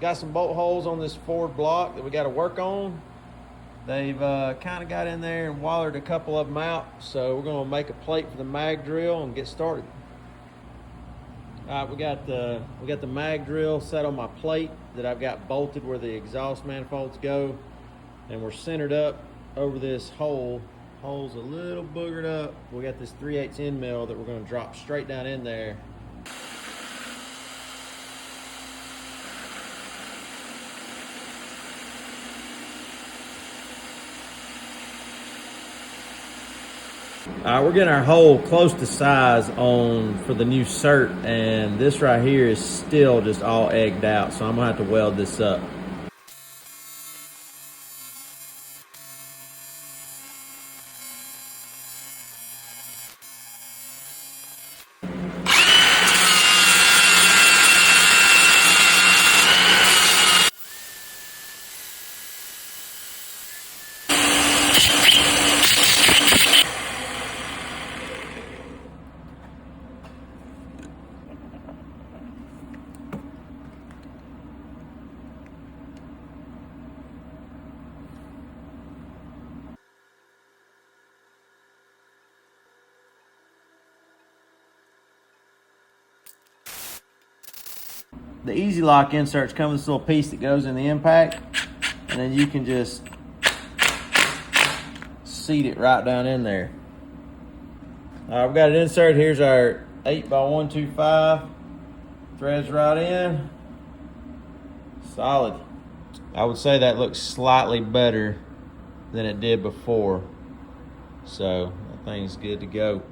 got some bolt holes on this forward block that we got to work on. They've kind of got in there and wallered a couple of them out, so we're going to make a plate for the mag drill and get started. All right, we got the mag drill set on my plate that I've got bolted where the exhaust manifolds go, and we're centered up over this hole. Hole's a little boogered up. We got this 3/8 end mill that we're going to drop straight down in there. We're getting our hole close to size for the new cert, and this right here is still just all egged out, so I'm gonna have to weld this up. The easy lock inserts come with this little piece that goes in the impact, and then you can just seat it right down in there. All right, we've got it inserted. Here's our 8x125. Threads right in. Solid. I would say that looks slightly better than it did before. So that thing's good to go.